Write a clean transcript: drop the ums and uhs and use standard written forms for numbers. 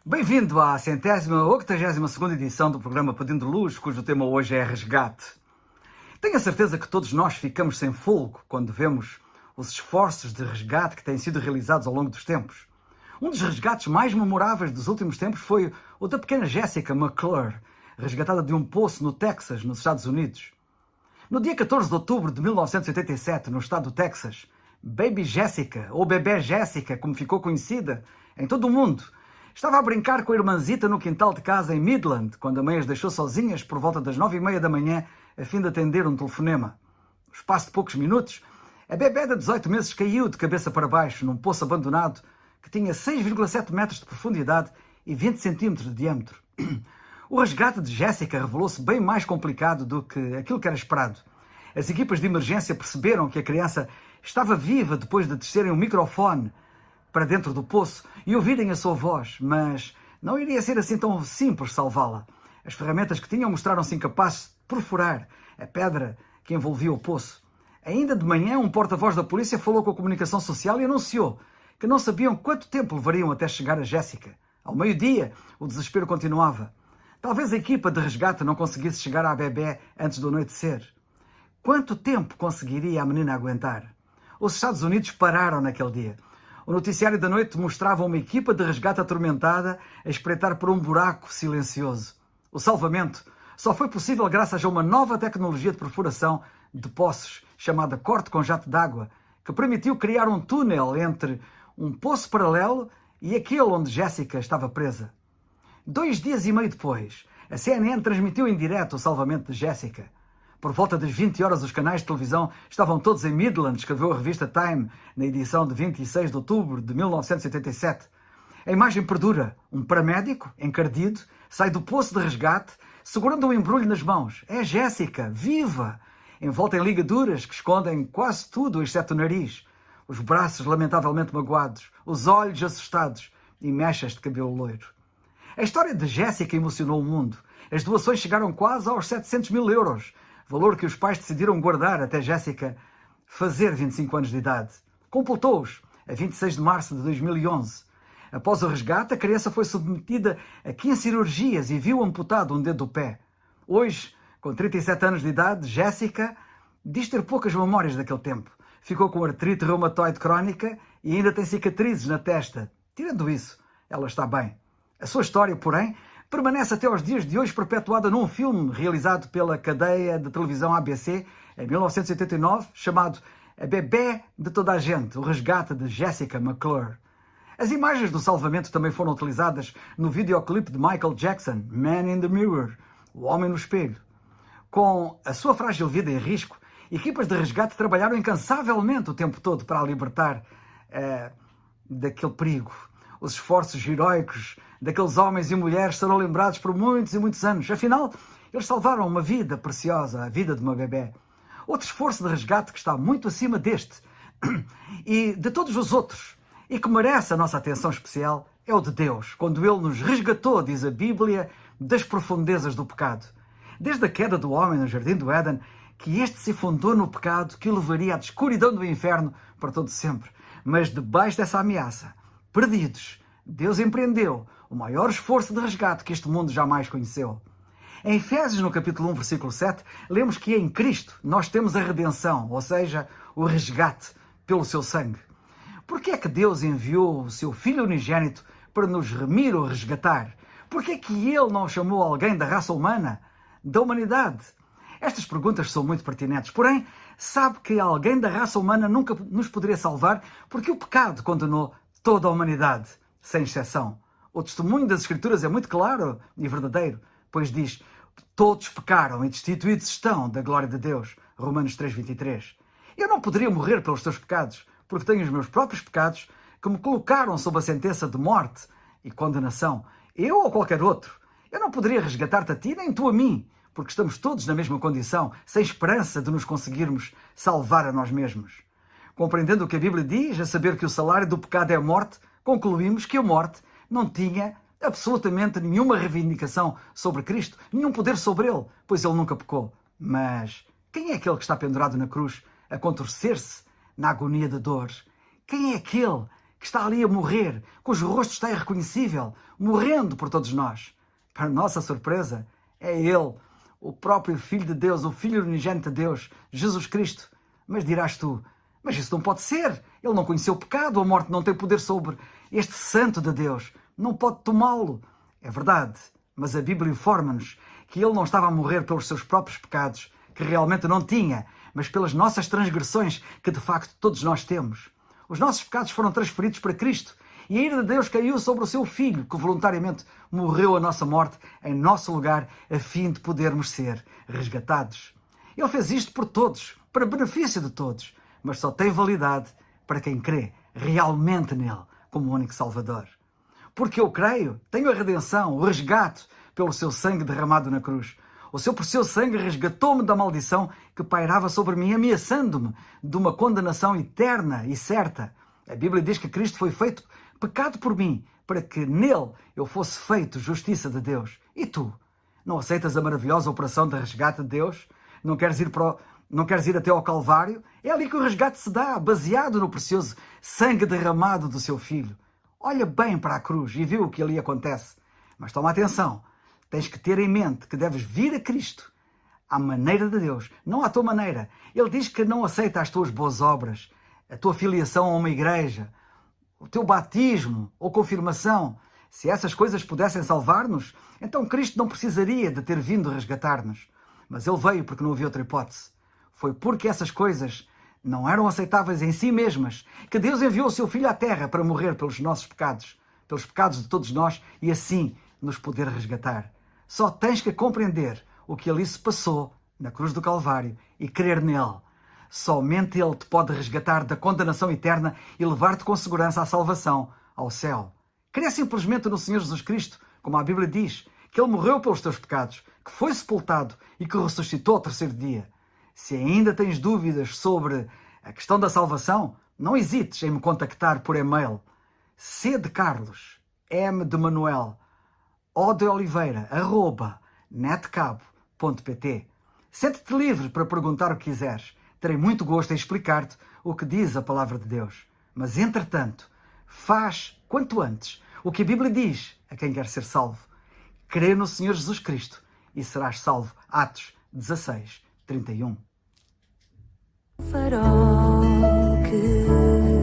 Bem-vindo à 182ª edição do programa Pedindo Luz, cujo tema hoje é resgate. Tenho a certeza que todos nós ficamos sem fôlego quando vemos os esforços de resgate que têm sido realizados ao longo dos tempos. Um dos resgates mais memoráveis dos últimos tempos foi o da pequena Jessica McClure, resgatada de um poço no Texas, nos Estados Unidos. No dia 14 de outubro de 1987, no estado do Texas, Baby Jessica, ou Bebé Jéssica, como ficou conhecida em todo o mundo, estava a brincar com a irmãzita no quintal de casa em Midland, quando a mãe as deixou sozinhas por volta das 9h30 da manhã, a fim de atender um telefonema. No espaço de poucos minutos, a bebé de 18 meses caiu de cabeça para baixo num poço abandonado que tinha 6,7 metros de profundidade e 20 centímetros de diâmetro. O resgate de Jessica revelou-se bem mais complicado do que aquilo que era esperado. As equipas de emergência perceberam que a criança estava viva depois de descerem um microfone para dentro do poço e ouvirem a sua voz, mas não iria ser assim tão simples salvá-la. As ferramentas que tinham mostraram-se incapazes de perfurar a pedra que envolvia o poço. Ainda de manhã, um porta-voz da polícia falou com a comunicação social e anunciou que não sabiam quanto tempo levariam até chegar a Jessica. Ao meio-dia, o desespero continuava. Talvez a equipa de resgate não conseguisse chegar à bebé antes do anoitecer. Quanto tempo conseguiria a menina aguentar? Os Estados Unidos pararam naquele dia. O noticiário da noite mostrava uma equipa de resgate atormentada a espreitar por um buraco silencioso. O salvamento só foi possível graças a uma nova tecnologia de perfuração de poços, chamada corte com jato d'água, que permitiu criar um túnel entre um poço paralelo e aquele onde Jessica estava presa. 2 dias e meio depois, a CNN transmitiu em direto o salvamento de Jessica. Por volta das 20 horas, os canais de televisão estavam todos em Midland, escreveu a revista Time, na edição de 26 de outubro de 1987. A imagem perdura. Um paramédico, encardido, sai do poço de resgate, segurando um embrulho nas mãos. É Jessica, viva! Envolta em ligaduras que escondem quase tudo, exceto o nariz. Os braços lamentavelmente magoados, os olhos assustados e mechas de cabelo loiro. A história de Jessica emocionou o mundo. As doações chegaram quase aos 700 mil euros, valor que os pais decidiram guardar até Jessica fazer 25 anos de idade. Completou-os a 26 de março de 2011. Após o resgate, a criança foi submetida a 15 cirurgias e viu amputado um dedo do pé. Hoje, com 37 anos de idade, Jessica diz ter poucas memórias daquele tempo. Ficou com artrite reumatoide crónica e ainda tem cicatrizes na testa. Tirando isso, ela está bem. A sua história, porém, permanece até aos dias de hoje perpetuada num filme realizado pela cadeia de televisão ABC em 1989, chamado A Bebé de Toda a Gente, o resgate de Jessica McClure. As imagens do salvamento também foram utilizadas no videoclipe de Michael Jackson, Man in the Mirror, o Homem no Espelho. Com a sua frágil vida em risco, equipas de resgate trabalharam incansavelmente o tempo todo para a libertar daquele perigo. Os esforços heroicos daqueles homens e mulheres serão lembrados por muitos e muitos anos. Afinal, eles salvaram uma vida preciosa, a vida de uma bebé. Outro esforço de resgate que está muito acima deste e de todos os outros e que merece a nossa atenção especial é o de Deus, quando Ele nos resgatou, diz a Bíblia, das profundezas do pecado. Desde a queda do homem no Jardim do Éden, que este se afundou no pecado que o levaria à escuridão do inferno para todo sempre. Mas debaixo dessa ameaça, perdidos, Deus empreendeu o maior esforço de resgate que este mundo jamais conheceu. Em Efésios, no capítulo 1, versículo 7, lemos que em Cristo nós temos a redenção, ou seja, o resgate pelo seu sangue. Por que é que Deus enviou o seu Filho unigênito para nos remir ou resgatar? Por que é que Ele não chamou alguém da raça humana, da humanidade? Estas perguntas são muito pertinentes, porém, sabe que alguém da raça humana nunca nos poderia salvar porque o pecado condenou toda a humanidade, sem exceção. O testemunho das Escrituras é muito claro e verdadeiro, pois diz: todos pecaram e destituídos estão da glória de Deus. Romanos 3,23. Eu não poderia morrer pelos teus pecados, porque tenho os meus próprios pecados que me colocaram sob a sentença de morte e condenação. Eu ou qualquer outro. Eu não poderia resgatar-te a ti, nem tu a mim, porque estamos todos na mesma condição, sem esperança de nos conseguirmos salvar a nós mesmos. Compreendendo o que a Bíblia diz, a saber que o salário do pecado é a morte, concluímos que a morte não tinha absolutamente nenhuma reivindicação sobre Cristo, nenhum poder sobre Ele, pois Ele nunca pecou. Mas quem é aquele que está pendurado na cruz, a contorcer-se na agonia de dor? Quem é aquele que está ali a morrer, cujo rosto está irreconhecível, morrendo por todos nós. Para nossa surpresa, é Ele, o próprio Filho de Deus, o Filho unigênito de Deus, Jesus Cristo. Mas dirás tu, mas isso não pode ser. Ele não conheceu o pecado, a morte não tem poder sobre este santo de Deus. Não pode tomá-lo. É verdade, mas a Bíblia informa-nos que Ele não estava a morrer pelos seus próprios pecados, que realmente não tinha, mas pelas nossas transgressões, que de facto todos nós temos. Os nossos pecados foram transferidos para Cristo e a ira de Deus caiu sobre o seu Filho, que voluntariamente morreu a nossa morte em nosso lugar, a fim de podermos ser resgatados. Ele fez isto por todos, para benefício de todos, mas só tem validade para quem crê realmente nele como único Salvador. Porque eu creio, tenho a redenção, o resgate pelo seu sangue derramado na cruz. O seu precioso sangue resgatou-me da maldição que pairava sobre mim, ameaçando-me de uma condenação eterna e certa. A Bíblia diz que Cristo foi feito pecado por mim, para que nele eu fosse feito justiça de Deus. E tu? Não aceitas a maravilhosa operação de resgate de Deus? Não queres ir até ao Calvário? É ali que o resgate se dá, baseado no precioso sangue derramado do seu Filho. Olha bem para a cruz e vê o que ali acontece. Mas toma atenção. Tens que ter em mente que deves vir a Cristo à maneira de Deus, não à tua maneira. Ele diz que não aceita as tuas boas obras, a tua filiação a uma igreja, o teu batismo ou confirmação. Se essas coisas pudessem salvar-nos, então Cristo não precisaria de ter vindo resgatar-nos. Mas Ele veio porque não havia outra hipótese. Foi porque essas coisas não eram aceitáveis em si mesmas que Deus enviou o seu Filho à terra para morrer pelos nossos pecados, pelos pecados de todos nós e assim nos poder resgatar. Só tens que compreender o que ali se passou na cruz do Calvário e crer nele. Somente Ele te pode resgatar da condenação eterna e levar-te com segurança à salvação, ao céu. Crê simplesmente no Senhor Jesus Cristo, como a Bíblia diz, que Ele morreu pelos teus pecados, que foi sepultado e que ressuscitou ao terceiro dia. Se ainda tens dúvidas sobre a questão da salvação, não hesites em me contactar por e-mail. C de Carlos, M de Manuel, O de Oliveira, @netcabo.pt. Sente-te livre para perguntar o que quiseres. Terei muito gosto em explicar-te o que diz a palavra de Deus. Mas, entretanto, faz, quanto antes, o que a Bíblia diz a quem quer ser salvo. Crê no Senhor Jesus Cristo e serás salvo. Atos 16, 31. Farol que